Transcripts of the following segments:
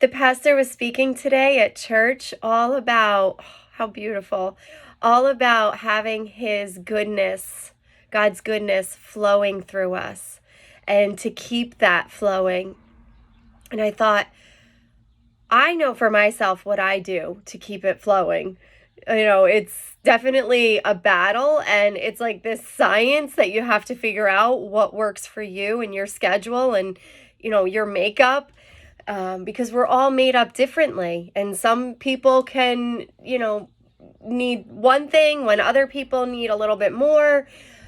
The pastor was speaking today at church all about, how beautiful, all about having his goodness, God's goodness flowing through us and to keep that flowing. And I thought, I know for myself what I do to keep it flowing. It's definitely a battle, and it's like this science that you have to figure out what works for you and your schedule and, your makeup, because we're all made up differently. And some people can, need one thing when other people need a little bit more.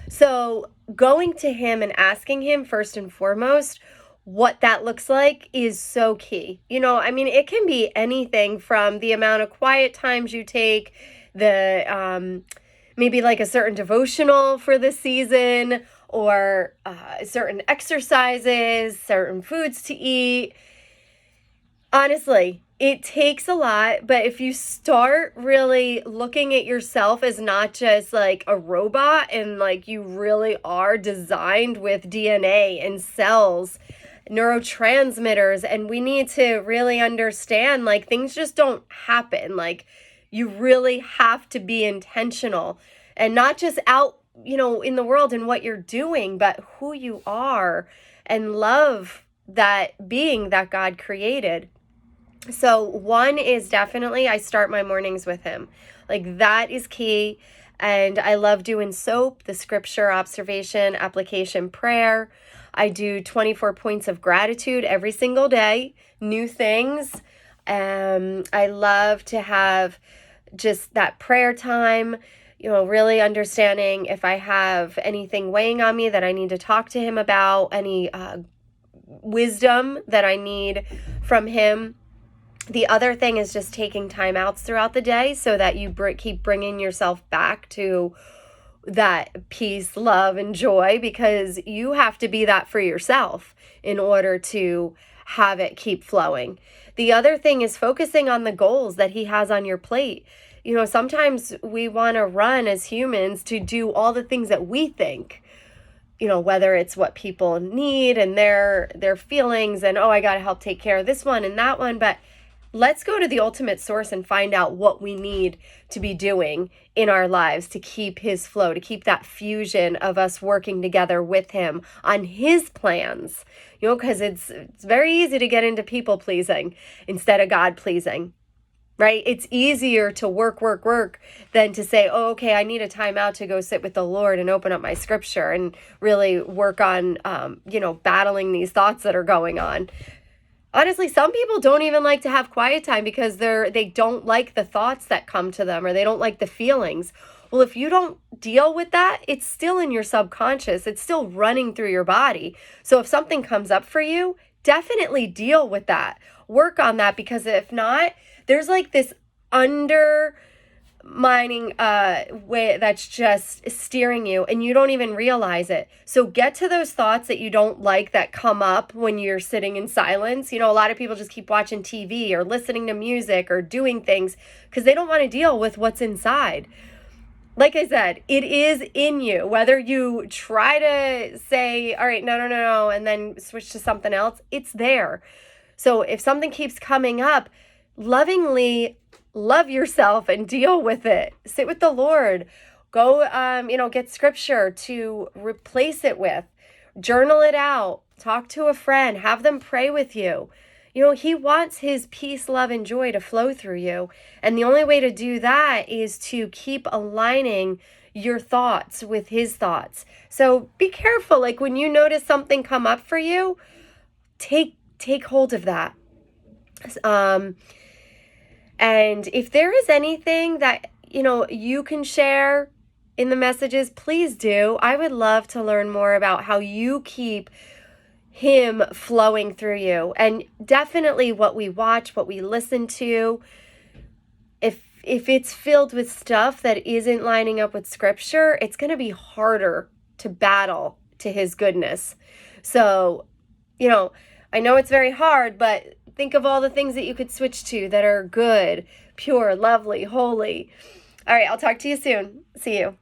So going to him and asking him first and foremost what that looks like is so key. It can be anything from the amount of quiet times you take, the maybe like a certain devotional for the season, or certain exercises, certain foods to eat. Honestly, it takes a lot, but if you start really looking at yourself as not just like a robot, and like you really are designed with DNA and cells, neurotransmitters, and we need to really understand like things just don't happen. Like you really have to be intentional and not just out, in the world and what you're doing, but who you are, and love that being that God created. So one is definitely I start my mornings with him. Like that is key. And I love doing SOAP, the scripture, observation, application, prayer. I do 24 points of gratitude every single day, new things. I love to have just that prayer time, really understanding if I have anything weighing on me that I need to talk to him about, any wisdom that I need from him. The other thing is just taking time outs throughout the day so that you keep bringing yourself back to that peace, love, and joy, because you have to be that for yourself in order to have it keep flowing. The other thing is focusing on the goals that he has on your plate. Sometimes we want to run as humans to do all the things that we think, whether it's what people need and their feelings, and, oh, I got to help take care of this one and that one. But let's go to the ultimate source and find out what we need to be doing in our lives to keep his flow, to keep that fusion of us working together with him on his plans. Because it's very easy to get into people pleasing instead of God pleasing, right? It's easier to work than to say, oh, okay, I need a time out to go sit with the Lord and open up my scripture and really work on, battling these thoughts that are going on. Honestly, some people don't even like to have quiet time because they don't like the thoughts that come to them, or they don't like the feelings. Well, if you don't deal with that, it's still in your subconscious. It's still running through your body. So if something comes up for you, definitely deal with that. Work on that, because if not, there's like this undermining way that's just steering you, and you don't even realize it. So get to those thoughts that you don't like that come up when you're sitting in silence. A lot of people just keep watching TV or listening to music or doing things because they don't want to deal with what's inside. Like I said, it is in you. Whether you try to say, all right, no, and then switch to something else, it's there. So if something keeps coming up, lovingly love yourself and deal with it. Sit with the Lord. Go, get scripture to replace it with. Journal it out. Talk to a friend. Have them pray with you. He wants his peace, love, and joy to flow through you. And the only way to do that is to keep aligning your thoughts with his thoughts. So be careful. Like when you notice something come up for you, take hold of that. And if there is anything that, you can share in the messages, please do. I would love to learn more about how you keep him flowing through you. And definitely what we watch, what we listen to, if it's filled with stuff that isn't lining up with scripture, it's going to be harder to battle to his goodness. So, I know it's very hard, but think of all the things that you could switch to that are good, pure, lovely, holy. All right, I'll talk to you soon. See you.